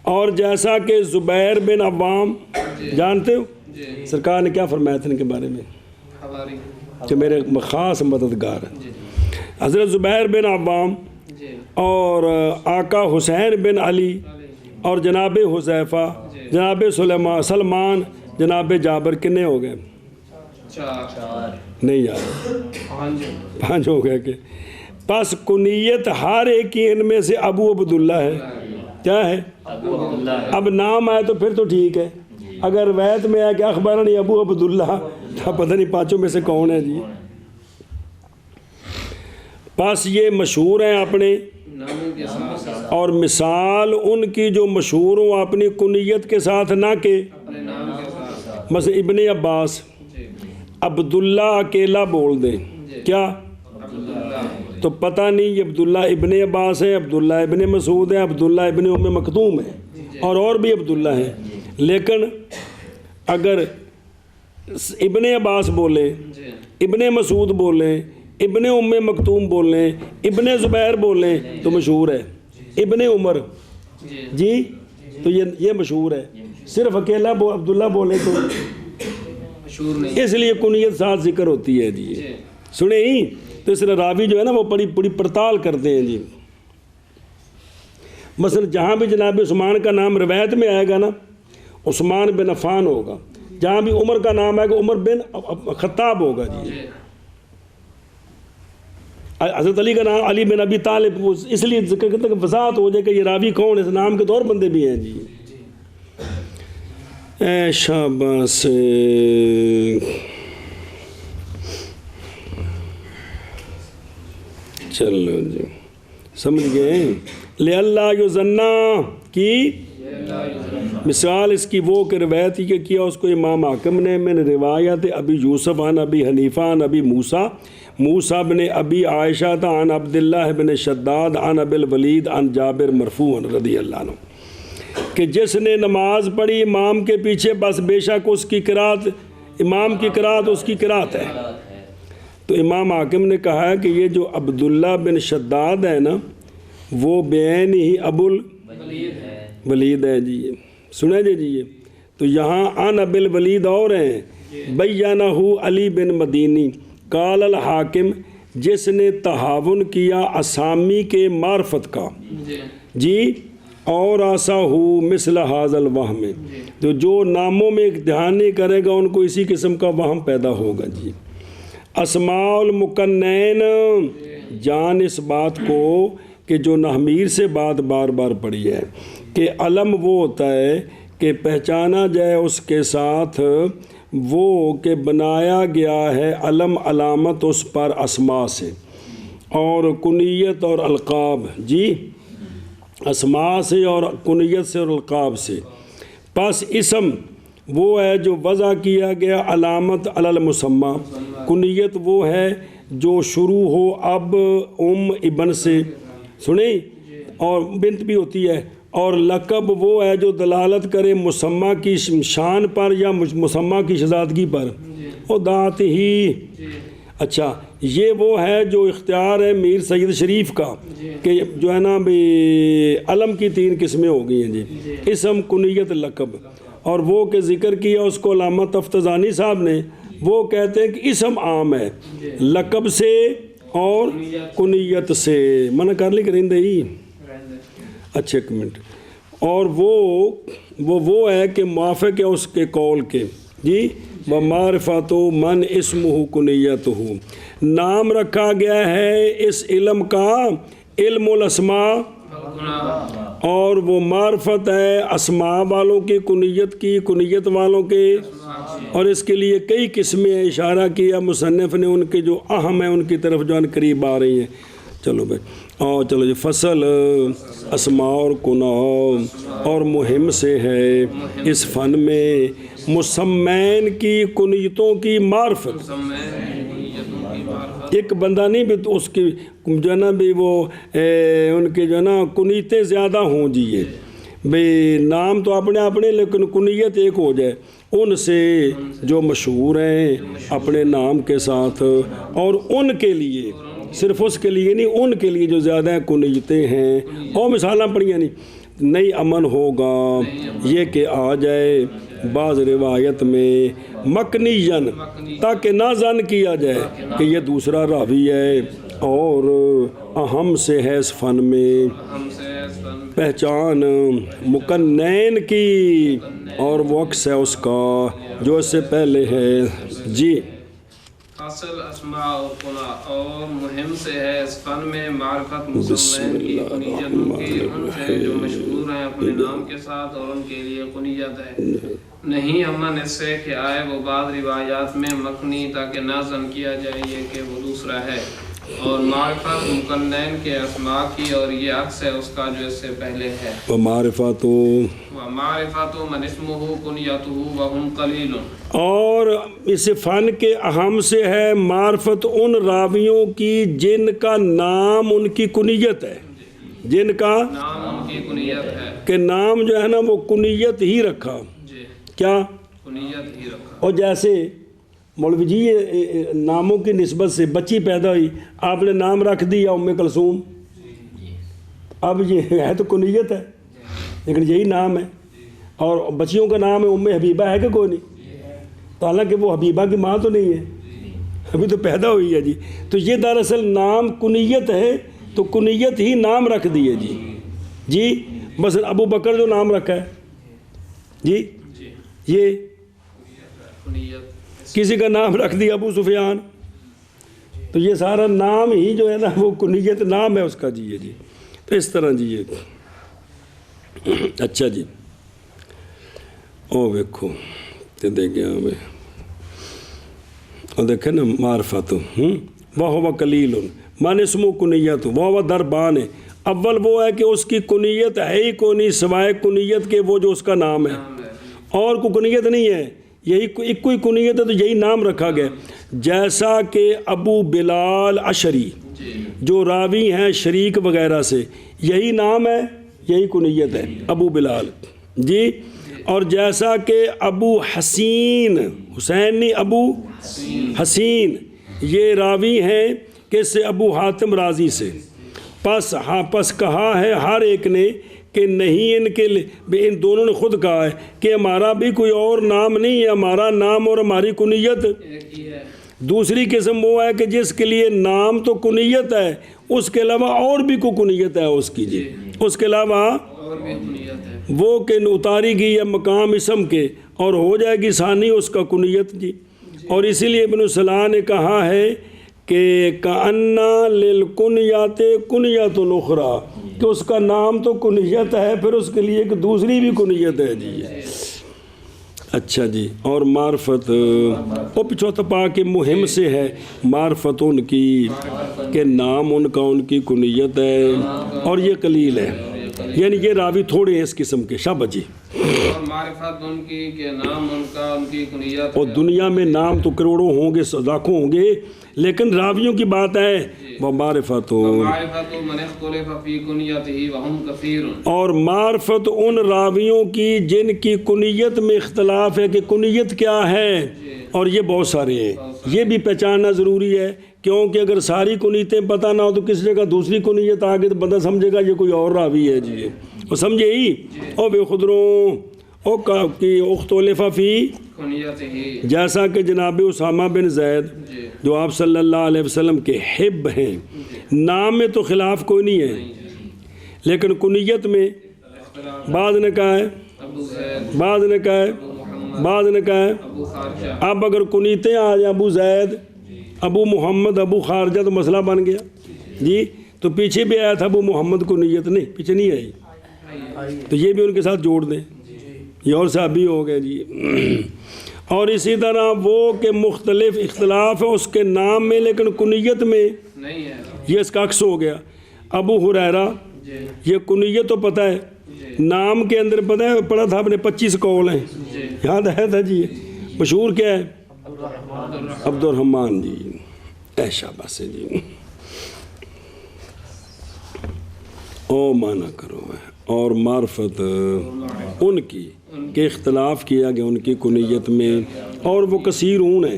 اور جیسا کہ زبیر بن عوام جانتے ہو سرکار نے کیا فرمایا تھا ان کے بارے میں؟ کہ میرے خاص مددگار ہیں. حضرت زبیر بن عوام اور آقا حسین بن علی اور جناب حذیفہ، جناب سلمان، جناب جابر کتنے ہو گئے؟ 4 نہیں یار 5 ہو گئے کہ پس کنیت ہر ایک کی ان میں سے ابو عبداللہ ہے. کیا ہے؟ اب نام آئے تو پھر تو ٹھیک ہے، اگر روایت میں آیا کہ اخبرنی ابو عبداللہ تو پتہ نہیں 5 میں سے کون ہے جی. پس یہ مشہور ہیں اپنے ناموں کے ساتھ، اور مثال ان کی جو مشہور ہوں اپنی کنیت کے ساتھ نہ کہ اپنے نام کے ساتھ. مثلا ابن عباس عبداللہ اکیلا بول دیں کیا تو پتہ نہیں یہ عبداللہ ابن عباس ہے، عبداللہ ابن مسعود ہے، عبداللہ ابن ام مکتوم ہے اور بھی عبداللہ ہیں. لیکن اگر ابن عباس بولیں، ابن مسعود بولیں، ابن ام مکتوم بولیں، ابن زبیر بولیں تو مشہور ہے. ابن عمر جی تو یہ مشہور ہے. صرف اکیلا عبداللہ بولے تو مشہور نہیں. اس لیے کنیت ساتھ ذکر ہوتی ہے جی. سنیں ہی تو اس لیے راوی جو ہے نا وہ بڑی پڑتال کرتے ہیں جی. مثلا جہاں بھی جناب عثمان کا نام روایت میں آئے گا نا عثمان بن عفان ہوگا، جہاں بھی عمر کا نام آئے گا عمر بن خطاب ہوگا جی. حضرت علی کا نام علی بن ابی طالب، اس لیے ذکر کرتے کہ وضاحت ہو جائے کہ یہ راوی کون ہے، اس نام کے تو اور بندے بھی ہیں جی. اے شاباش چلو جی سمجھ گئے. لِأَلَّا يُظَنَّا کی مثال اس کی وہ کہ روایت ہی کیا اس کو امام حاکم نے من روایت ابی یوسف عن ابی حنیفہ عن ابی موسیٰ بن ابی عائشہ عن عبداللہ بن شداد عن ابی الولید عن جابر مرفوعا رضی اللہ عنہ کہ جس نے نماز پڑھی امام کے پیچھے بس بے شک اس کی قرات، امام کی قرات اس کی قرات ہے. تو امام حاکم نے کہا ہے کہ یہ جو عبداللہ بن شداد ہے نا وہ بعین ہی ابو الولید ہے جی. سنیں جی یہ تو یہاں عن ابی الولید اور ہیں. بینہ علی بن مدینی قال الحاکم جس نے تہاون کیا اسامی کے معرفت کا جی اور آسا ہو مثل حاضل الوہم تو جو ناموں میں دھیان نہیں کرے گا ان کو اسی قسم کا وہم پیدا ہوگا جی. اسماء المکنین جان اس بات کو کہ جو نحمیر سے بات بار بار پڑھی ہے کہ علم وہ ہوتا ہے کہ پہچانا جائے اس کے ساتھ وہ کہ بنایا گیا ہے علم علامت اس پر اسماء سے اور کنیت اور القاب جی اسماء سے اور کنیت سے اور القاب سے. پس اسم وہ ہے جو وضع کیا گیا علامت علی المسمى، کنیت وہ ہے جو شروع ہو اب ابن سے سنیں اور بنت بھی ہوتی ہے، اور لقب وہ ہے جو دلالت کرے مسمى کی شان پر یا مسمى کی شہزادگی پر. اور دات ہی اچھا یہ وہ ہے جو اختیار ہے میر سید شریف کا کہ جو ہے نا بھی علم کی 3 قسمیں ہو گئی ہیں جی اسم کنیت لقب. اور وہ کہ ذکر کیا اس کو علامہ تفتزانی صاحب نے وہ کہتے ہیں کہ اسم عام ہے لقب سے اور کنیت سے. منع کر لی کریں دے ہی اچھا ایک منٹ. اور وہ ہے کہ موافق ہے اس کے قول کے جی وَمَعْرِفَةُ مَنْ اسمہ کنیتہ نام رکھا گیا ہے اس علم کا علم الاسماء اور وہ معرفت ہے اسماء والوں کی کنیت والوں کے. اور اس کے لیے کئی قسمیں اشارہ کیا مصنف نے ان کے جو اہم ہیں ان کی طرف جو ان قریب آ رہی ہیں. چلو بھائی چلو جی فصل اسماء اور کنہ اور مہم سے ہے اس فن میں مسمین کی کنیتوں کی معرفت. ایک بندہ نہیں بھی تو اس کی جو ہے نا بھی وہ ان کے جو ہے نا کنیتیں زیادہ ہوں جی یہ بھئی نام تو اپنے لیکن کنیت ایک ہو جائے ان سے جو مشہور ہیں اپنے نام کے ساتھ اور ان کے لیے صرف اس کے لیے نہیں، ان کے لیے جو زیادہ کنیتیں ہیں، اور مثالیں پڑھی نہیں، نہیں امن ہوگا یہ کہ آ جائے بعض روایت میں مکنیًا، تاکہ نہ ظن کیا جائے کہ یہ دوسرا راوی ہے، اور اہم سے ہے اس فن میں ہم سے اس فن پہچان مکنین کی، اور وہ عکس ہے اس کا جو اس سے پہلے ہے۔ جی حاصل اسماء اور قنا، اور مہم سے ہے اس فن میں معرفت مسلمین کی کنیتوں کی، ان سے جو مشہور ہیں اپنے نام کے ساتھ، اور ان کے لیے کنیت ہے۔ نہیں امن اس سے کہ آئے وہ بعض روایات میں مکنی، تاکہ نہ ظن کیا جائے یہ کہ وہ دوسرا ہے، اور معرفت مکنین کے اسماء کی، اور یہ عکس ہے اس کا جو اس سے پہلے ہے۔ ومعرفت، ومعرفت من اسمہ کنیتہ وہم قلیل، اور اس فن کے اہم سے ہے معرفت ان راویوں کی جن کا نام ان کی کنیت ہے، جن کا نام ان کی کنیت ہے، کہ نام جو ہے نا وہ کنیت ہی رکھا، جی کیا؟ کنیت ہی رکھا۔ اور جیسے مولوی جی یہ ناموں کی نسبت سے بچی پیدا ہوئی، آپ نے نام رکھ دیا ام کلثوم، اب یہ ہے تو کنیت ہے لیکن یہی نام ہے، اور بچیوں کا نام ہے ام حبیبہ، ہے کہ کوئی نہیں؟ تو حالانکہ وہ حبیبہ کی ماں تو نہیں ہے، ابھی تو پیدا ہوئی ہے جی، تو یہ دراصل نام کنیت ہے، تو کنیت ہی نام رکھ دیے جی۔ جی مثلا ابو بکر جو نام رکھا ہے جی، یہ کنیت کسی کا نام رکھ دیا ابو سفیان، تو یہ سارا نام ہی جو ہے نا وہ کنیت نام ہے اس کا جی، یہ جی تو اس طرح جی یہ اچھا جی۔ او دیکھو تے دیکھیں ہمیں، اور دیکھیں نا معرفت وَهُوَ قَلِيلٌ من اسمہ کنیت وَهُوَ دربان، اول وہ ہے کہ اس کی کنیت ہے ہی کوئی نہیں سوائے کنیت کے وہ جو اس کا نام ہے، اور کوئی کنیت نہیں ہے، یہی ایک کوئی کنیت ہے تو یہی نام رکھا گیا، جیسا کہ ابو بلال اشری جو راوی ہیں شریک وغیرہ سے، یہی نام ہے یہی کنیت ہے ابو بلال جی، اور جیسا کہ ابو حسین، حسین نہیں ابو حسین، یہ راوی ہیں کس سے؟ ابو حاتم رازی سے، پس کہا ہے ہر ایک نے کہ نہیں ان کے ان دونوں نے خود کہا ہے کہ ہمارا بھی کوئی اور نام نہیں ہے، ہمارا نام اور ہماری کنیت ایک ہی ہے۔ دوسری قسم وہ ہے کہ جس کے لیے نام تو کنیت ہے، اس کے علاوہ اور بھی کوئی کنیت ہے اس کی جی، اس کے علاوہ اور بھی کنیت ہے، وہ کہ اتاری گئی ہے مقام اسم کے، اور ہو جائے گی ثانی اس کا کنیت جی، اور اسی لیے ابن صلاح نے کہا ہے کہ کَأَنَّ لِلْكُنْيَاتِ كُنْيَةٌ أُخْرَى، کہ اس کا نام تو کنیت ہے، پھر اس کے لیے ایک دوسری بھی کنیت ہے جی۔ اچھا جی، اور معرفت وہ پچھوتا پا کے مہم سے ہے معرفت ان کی کہ نام ان کا ان کی کنیت ہے، اور یہ قلیل ہے، یعنی یہ راوی تھوڑے ہیں اس قسم کے۔ شاباش جی۔ اور معرفت ان کی کہ نام ان کا ان کی کنیت اور ہے، دنیا میں نام تو کروڑوں ہوں گے، لاکھوں ہوں گے، لیکن راویوں کی بات ہے وہ معرفت ہو، معرفت من اختلف فی کنیتہ وہم کثیر، اور معرفت ان راویوں کی جن کی کنیت میں اختلاف ہے کہ کنیت کیا ہے، اور یہ بہت سارے ہیں، یہ بھی پہچاننا ضروری ہے، کیونکہ اگر ساری کنیتیں پتہ نہ ہو تو کسی جگہ دوسری کنیت آگے تو بندہ سمجھے گا یہ کوئی اور راوی ہے جی، وہ سمجھے ہی، او بے خدروں او کہ اختلف فی کنیتہ، جیسا کہ جناب اسامہ بن زید جو آپ صلی اللہ علیہ وسلم کے حب ہیں، نام میں تو خلاف کوئی نہیں ہے، لیکن کنیت میں بعض نے کہا ہے، ابو زید، بعض نے کہا ہے، بعض نے کہا ہے۔ ابو خارجہ، اب اگر کنیتیں آ جائیں ابو زید، ابو محمد، ابو خارجہ تو مسئلہ بن گیا جی، تو پیچھے بھی آیا تھا ابو محمد کنیت نہیں، پیچھے نہیں آئی، تو یہ بھی ان کے ساتھ جوڑ دیں، یہ اور صحابی ہو گئے جی۔ اور اسی طرح وہ کہ مختلف اختلاف ہے اس کے نام میں لیکن کنیت میں نہیں ہے یہ اس کا عکس ہو گیا۔ ابو ہریرہ یہ کنیت تو پتہ ہے، نام کے اندر پتہ ہے پڑھا تھا اپنے 25 قول ہیں، یاد آیا تھا جی، مشہور کیا ہے؟ عبد الرحمن جی، اے شاباش جی، او مانا کرو ہے، اور معرفت ان کی کہ اختلاف کیا گیا ان کی کنیت میں، اور وہ کثیرون ہیں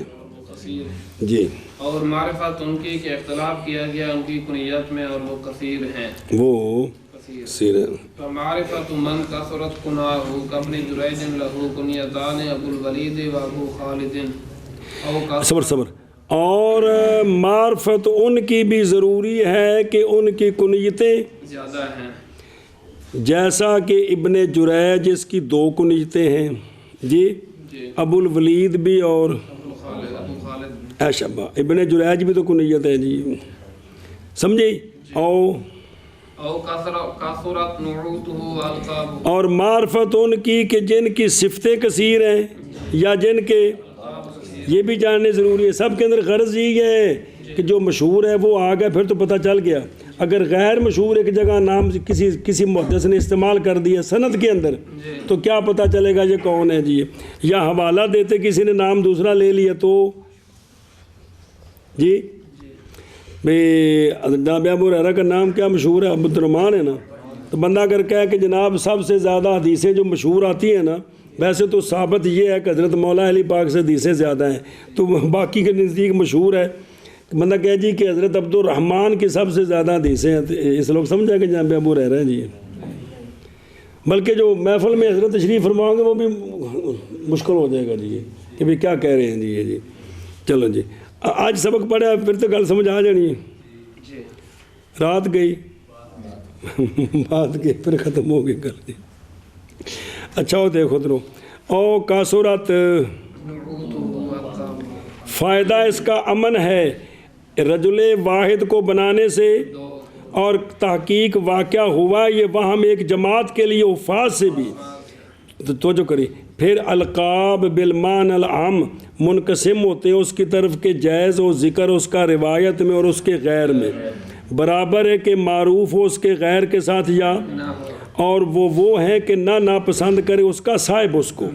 جی۔ اور معرفت ان کی کہ اختلاف کیا گیا ان کی کنیت میں اور وہ کثیر ہیں وہ کثیر کثیر ہیں. فمعرفت من کثرت کناہ کابن جریج لہ کنیتان ابو الولید و ابو خالد او صبر اور معرفت ان کی بھی ضروری ہے کہ ان کی کنیتیں زیادہ ہیں جیسا کہ ابن جریج اس کی 2 کنیتیں ہیں جی ابو الولید بھی اور ابو خالد شبہ ابن جریج بھی تو کنیت ہے جی سمجھے او کثرت نعوتہ والقاب اور معرفت ان کی کہ جن کی صفتیں کثیر ہیں یا جن کے یہ بھی جاننے ضروری ہے. سب کے اندر غرض یہ ہے کہ جو مشہور ہے وہ آ گیا پھر تو پتہ چل گیا. اگر غیر مشہور ایک جگہ نام کسی محدث نے استعمال کر دیا سند کے اندر تو کیا پتہ چلے گا یہ کون ہے جی. یا حوالہ دیتے کسی نے نام دوسرا لے لیا تو جی جناب ابو ہریرہ کا نام کیا مشہور ہے ابو الرحمن ہے نا. تو بندہ اگر کہے کہ جناب سب سے زیادہ حدیثیں جو مشہور آتی ہیں نا ویسے تو ثابت یہ ہے کہ حضرت مولا علی پاک سے حدیثیں زیادہ ہیں تو باقی کے نزدیک مشہور ہے. بندہ کہے جی کہ حضرت عبد الرحمن کی سب سے زیادہ حدیثیں ہیں اس لوگ سمجھا کہ جناب ابو ہریرہ ہیں جی. بلکہ جو محفل میں حضرت تشریف فرماؤں گے وہ بھی مشکل ہو جائے گا جی کہ بھئی کیا کہہ رہے ہیں جی. جی چلو جی آج سبق پڑھا پھر تو گل سمجھ آ جانی ہے. رات گئی بات گئی پھر ختم ہو گئی گل جی. اچھا ہو دیکھو درو او کاسورت فائدہ اس کا امن ہے رجل واحد کو بنانے سے اور تحقیق واقعہ ہوا یہ وہم ایک جماعت کے لیے حفاظ سے بھی توجہ کری. پھر القاب بالمان العام منقسم ہوتے ہیں اس کی طرف کے جائز و ذکر اس کا روایت میں اور اس کے غیر میں برابر ہے کہ معروف ہو اس کے غیر کے ساتھ یا اور وہ ہے کہ نہ ناپسند کرے اس کا صاحب اس کو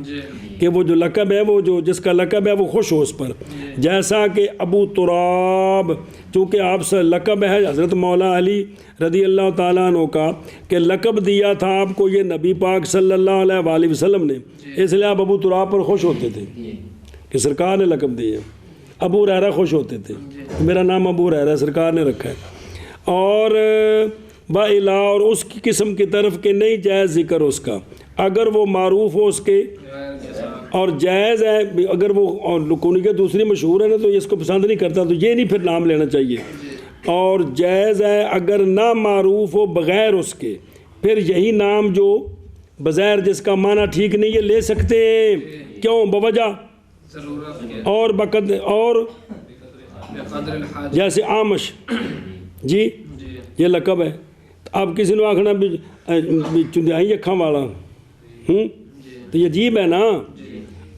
کہ وہ جو لقب ہے وہ جو جس کا لقب ہے وہ خوش ہو اس پر. جیسا کہ ابو تراب چونکہ آپ سے لقب ہے حضرت مولا علی رضی اللہ تعالیٰ عنہ کا کہ لقب دیا تھا آپ کو یہ نبی پاک صلی اللہ علیہ وآلہ وسلم نے اس لیے آپ ابو تراب پر خوش ہوتے تھے کہ سرکار نے لقب دیا. ابو ہریرہ خوش ہوتے تھے میرا نام ابو ہریرہ سرکار نے رکھا ہے. اور وَإِلَىٰ اور اس کی قسم کی طرف کہ نہیں جائز ذکر اس کا اگر وہ معروف ہو اس کے اور جائز ہے اگر وہ کنیت دوسری مشہور ہے نا تو اس کو پسند نہیں کرتا تو یہ نہیں پھر نام لینا چاہیے. اور جائز ہے اگر نہ معروف ہو بغیر اس کے پھر یہی نام جو بظاہر جس کا معنی ٹھیک نہیں ہے لے سکتے ہیں. کیوں بوجہ اور اور جیسے آمش جی یہ لقب ہے. اب کسی نے آخنا بھی چندیائی اکھاں والا تو یہ عجیب ہے نا.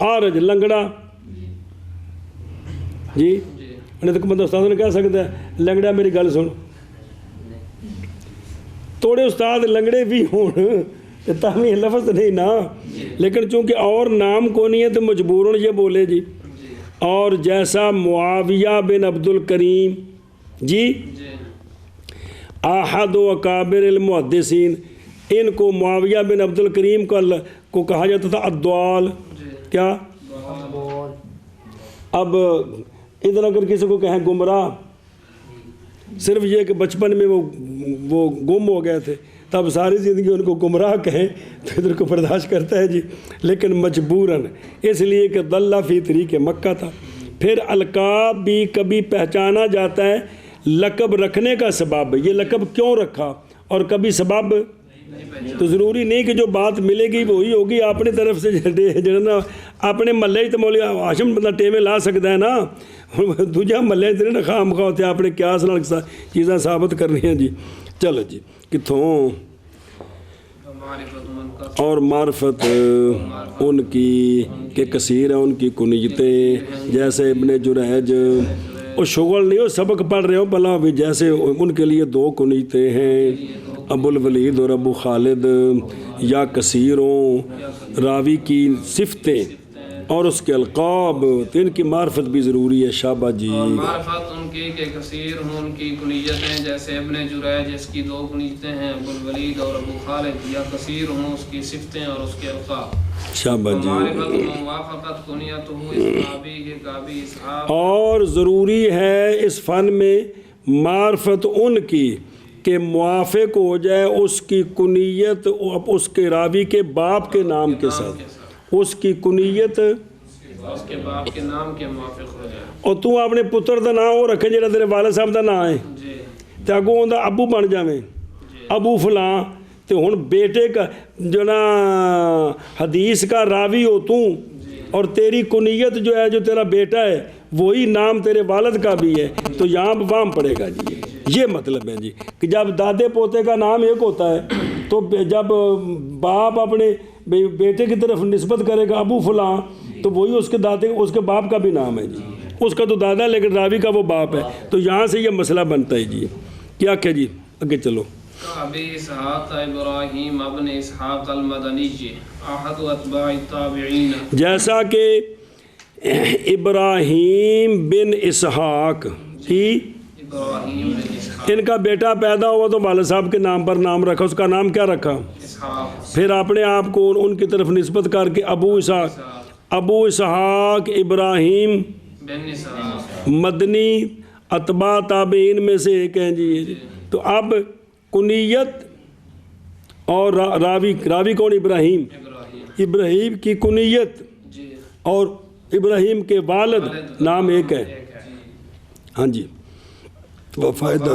آرج لنگڑا جی انہیں تو بندہ استاد نے کہہ سکتا ہے لنگڑا میری گل سن توڑے استاد لنگڑے بھی ہوں تاہمی لفظ نہیں نا لیکن چونکہ اور نام کو نہیں ہے تو مجبورن یہ بولے جی. اور جیسا معاویہ بن عبد الکریم جی احد و اکابر المحدثین ان کو معاویہ بن عبد الکریم کو کہا جاتا تھا الضال کیا. اب ادھر اگر کسی کو کہیں گمراہ صرف یہ کہ بچپن میں وہ گم ہو گئے تھے تب ساری زندگی ان کو گمراہ کہیں تو ادھر کو برداشت کرتا ہے جی لیکن مجبوراً اس لیے کہ ضل فی طریق مکہ تھا. پھر القاب بھی کبھی پہچانا جاتا ہے لقب رکھنے کا سبب یہ لقب کیوں رکھا اور کبھی سبب تو ضروری نہیں کہ جو بات ملے گی وہی ہوگی اپنی طرف سے نا اپنے محلے تو مولی ہاشم بندہ ٹیمیں لا سکتا ہے نا دوجا محلے اتنے نا خواہ مخواہ ہوتے ہیں اپنے قیاس نال چیزاں ثابت کرنی ہیں جی. چلو جی کتوں اور معرفت ان کی کہ کثیر ہے ان کی کنیتیں جیسے ابن جریج اور شغل نہیں ہو سبق پڑھ رہے ہو بلا بھی جیسے ان کے لیے 2 کنیتیں ہیں ابو الولید اور ابو خالد یا کثیروں راوی کی صفتیں اور اس کے القاب، تو ان کی معرفت بھی ضروری ہے. شابہ جی. اور معرفت ان کی کہ کثیر ہوں ان کی کنیتیں، جیسے ابن جریج جس کی 2 کنیتیں ہیں، ابو الولید اور ابو خالد، یا کثیر ہوں اس کی صفتیں اور اس کے القاب. شابہ جی. معرفت موافقت کنیتہ اسحابی کے کابی اسحاق. اور ضروری ہے اس فن میں معرفت ان کی کہ موافق ہو جائے اس کی کنیت اس کے راوی کے باپ کے نام کے ساتھ، اس کی کنیت اس کے باپ کے نام کے موافق ہو جائے. اور تو اپنے پتر دا نام وہ رکھے جڑا تیرے والد صاحب دا نام ہے جی تے اگوں اوندا ابو بن جاویں، ابو فلاں. تے ہن بیٹے کا جو نا حدیث کا راوی ہو تو، اور تیری کنیت جو ہے جو تیرا بیٹا ہے وہی نام تیرے والد کا بھی ہے، تو یہاں بام پڑے گا جی. یہ مطلب ہے جی کہ جب دادے پوتے کا نام ایک ہوتا ہے تو جب باپ اپنے بیٹے کی طرف نسبت کرے گا ابو فلاں، تو وہی اس کے دادے اس کے باپ کا بھی نام ہے جی. اس کا تو دادا ہے لیکن راوی کا وہ باپ ہے. تو یہاں سے یہ مسئلہ بنتا ہے جی. کیا کہ جی آگے چلو. ابی اسحاق ابراہیم ابن اسحاق المدنی احد اتباع التابعین. جیسا کہ ابراہیم بن اسحاق کی ابراہیم بن اسحاق ان کا بیٹا پیدا ہوا تو والد صاحب کے نام پر نام رکھا. اس کا نام کیا رکھا؟ اسحاق. پھر اپنے آپ کو ان کی طرف نسبت کر کے ابو اسحاق. ابو اسحاق ابراہیم بن اسحاق مدنی اتباع تابعین میں سے ایک ہیں جی. تو اب کنیت اور راوی کون؟ ابراہیم. ابراہیم کی کنیت جی اور ابراہیم کے والد نام ایک ہے. ہاں جی. فائدہ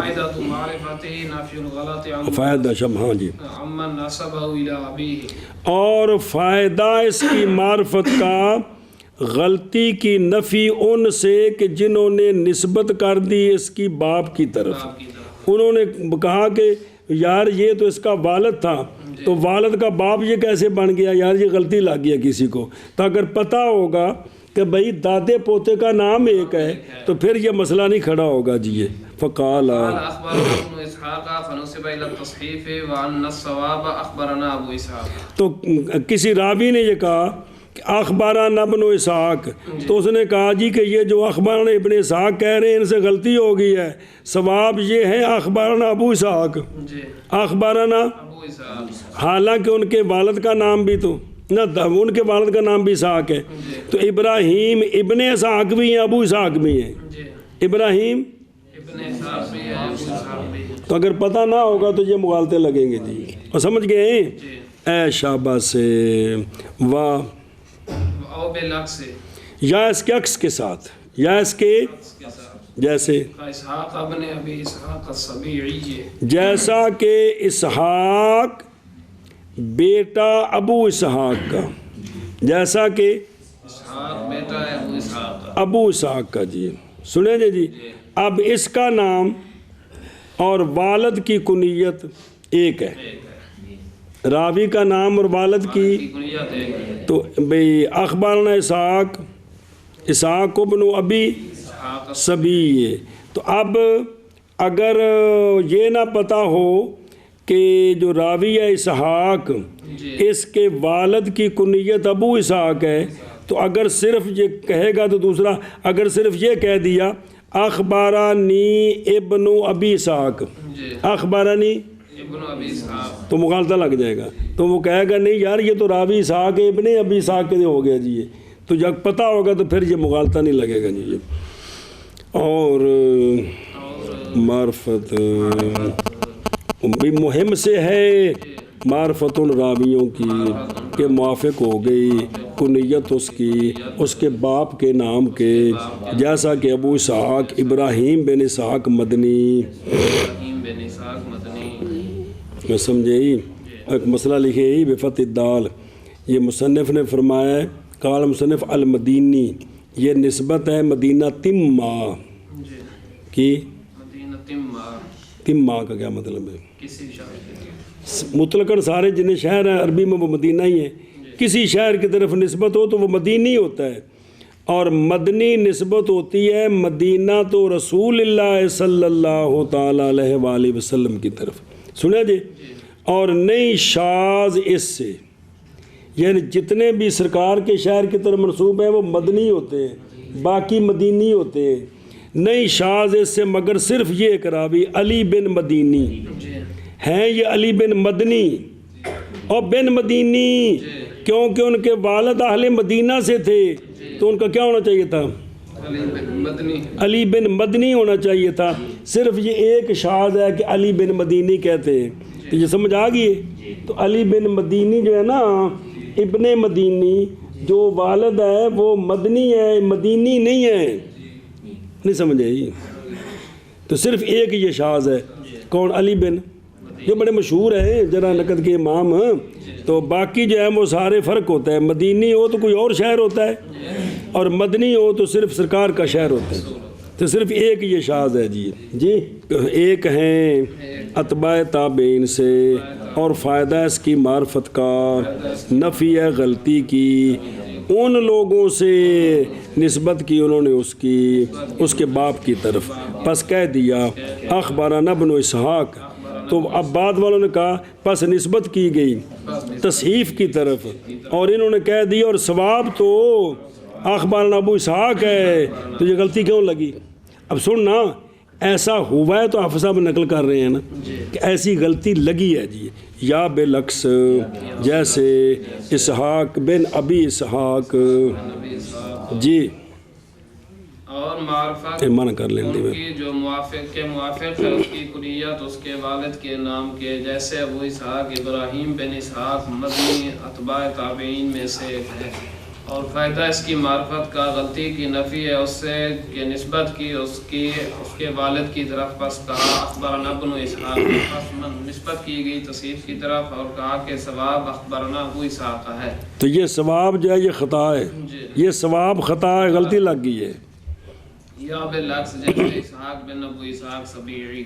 فائدہ شب. ہاں جی. اور فائدہ اس کی معرفت کا غلطی کی نفی ان سے کہ جنہوں نے نسبت کر دی اس کی باپ کی طرف. انہوں نے کہا کہ یار یہ تو اس کا والد تھا، تو والد کا باپ یہ کیسے بن گیا؟ یار یہ غلطی لگ گیا کسی کو. تو اگر پتہ ہوگا کہ بھئی دادے پوتے کا نام ایک ہے تو پھر یہ مسئلہ نہیں کھڑا ہوگا جی. یہ فقال تو کسی راوی نے یہ کہا کہ اخبارنا ابن اسحاق، تو اس نے کہا جی کہ یہ جو اخبارنا ابن اسحاق کہہ رہے ہیں ان سے غلطی ہو گئی ہے، ثواب یہ ہے اخبارنا ابو اسحاق. اخبارنا حالانکہ ان کے والد کا نام بھی تو نہ، ان کے والد کا نام بھی اسحاق ہے. تو ابراہیم ابن اسحاق بھی ہیں، ابو اسحاق بھی ہیں. ابراہیم تو اگر پتہ نہ ہوگا تو یہ مغالطے لگیں گے جی. اور سمجھ گئے ہیں؟ اے شابہ سے واہ. یا اس کے عکس کے ساتھ، یا اس کے جیسے جیسا کہ اسحاق بیٹا ابو اسحاق کا، جیسا کہ ابو اسحاق کا جی. سنیں جی. اب اس کا نام اور والد کی کنیت ایک ہے، راوی کا نام اور والد کی. تو بھئی اخبارنا اسحاق ابن ابی سبی. تو اب اگر یہ نہ پتہ ہو کہ جو راوی ہے اسحاق اس کے والد کی کنیت ابو اسحاق ہے، تو اگر صرف یہ کہے گا تو دوسرا، اگر صرف یہ کہہ دیا اخبارانی ابن ابی اسحاق، اخبارانی تو مغالطہ لگ جائے گا. تو وہ کہے گا نہیں یار یہ تو راوی اسحاق ابن ابی اسحاق کے ہو گیا جی. تو جب پتہ ہوگا تو پھر یہ مغالطہ نہیں لگے گا جی. اور معرفت بھی مہم سے ہے، معرفت راویوں کی کہ موافق ہو گئی کنیت اس کی اس کے باپ کے نام کے، جیسا کہ ابو اسحاق ابراہیم بن اسحاق مدنی. میں سمجھے ہی ایک مسئلہ لکھے ہی بفتح الدال. یہ مصنف نے فرمایا ہے قال مصنف المدینی، یہ نسبت ہے مدینہ تمہ کی. تمہ کا کیا مطلب ہے؟ مطلقاً سارے جتنے شہر ہیں عربی میں وہ مدینہ ہی ہیں. کسی شہر کی طرف نسبت ہو تو وہ مدینی ہوتا ہے. اور مدنی نسبت ہوتی ہے مدینہ تو رسول اللہ صلی اللہ تعالیٰ علیہ وآلہ وسلم کی طرف. سنیں جی. اور نہیں شاذ اس سے، یعنی جتنے بھی سرکار کے شہر کی طرف منسوب ہیں وہ مدنی ہوتے ہیں، باقی مدینی ہوتے ہیں. نہیں شاذ اس سے مگر صرف یہ ایک راوی علی بن مدینی ہیں، یہ علی بن مدنی اور بن مدینی کیونکہ ان کے والد اہل مدینہ سے تھے تو ان کا کیا ہونا چاہیے تھا؟ علی بن مدنی ہونا چاہیے تھا. صرف یہ ایک شاذ ہے کہ علی بن مدینی کہتے ہیں. تو یہ سمجھ آ گئی؟ تو علی بن مدینی جو ہے نا، ابن مدینی جو والد ہے وہ مدنی ہے، مدینی نہیں ہے. نہیں سمجھے جی؟ تو صرف ایک یہ شاذ ہے. کون؟ علی بن، جو بڑے مشہور ہیں جرح نقد کے امام. تو باقی جو ہے وہ سارے فرق ہوتا ہے. مدینی ہو تو کوئی اور شہر ہوتا ہے اور مدنی ہو تو صرف سرکار کا شہر ہوتا ہے. تو صرف ایک یہ شاذ ہے جی. ایک ہیں اتباع تابعین سے اور فائدہ اس کی معرفت کا، نفی ہے غلطی کی. ان لوگوں سے نسبت کی انہوں نے اس کے باپ کی طرف. پس کہہ دیا اخبرنا ابن اسحاق. تو اب بعد والوں نے کہا پس نسبت کی گئی تصحیف کی طرف اور انہوں نے کہہ دیا اور ثواب تو اخبرنا ابو اسحاق ہے. تو یہ غلطی کیوں لگی؟ اب سننا، ایسا ہوا ہے تو حافظ صاحب نقل کر رہے ہیں نا کہ ایسی غلطی لگی ہے جی. یا بالعکس جیسے اسحاق بن ابی اسحاق جی. اور معرفت منع کر لیں ان کی جو موافق ہے اس کی کنیت اس کے والد کے نام کے، جیسے ابو اسحاق ابراہیم بن اسحاق مدنی اتباع تابعین میں سے ایک ہے. اور فائدہ اس کی معرفت کا غلطی کی نفی ہے اس سے کہ نسبت کی اس کے والد کی طرف. پس کہا اخبرنا ابن اسحاق، پس نسبت کی گئی تصحیف کی طرف اور کہا کہ ثواب اخبرنا ابو اسحاق کا ہے. تو یہ ثواب جو ہے یہ خطا ہے، یہ ثواب خطا ہے، غلطی لگ گئی ہے. یا بالعکس جیسے اسحاق بن ابو اسحاق سبیعی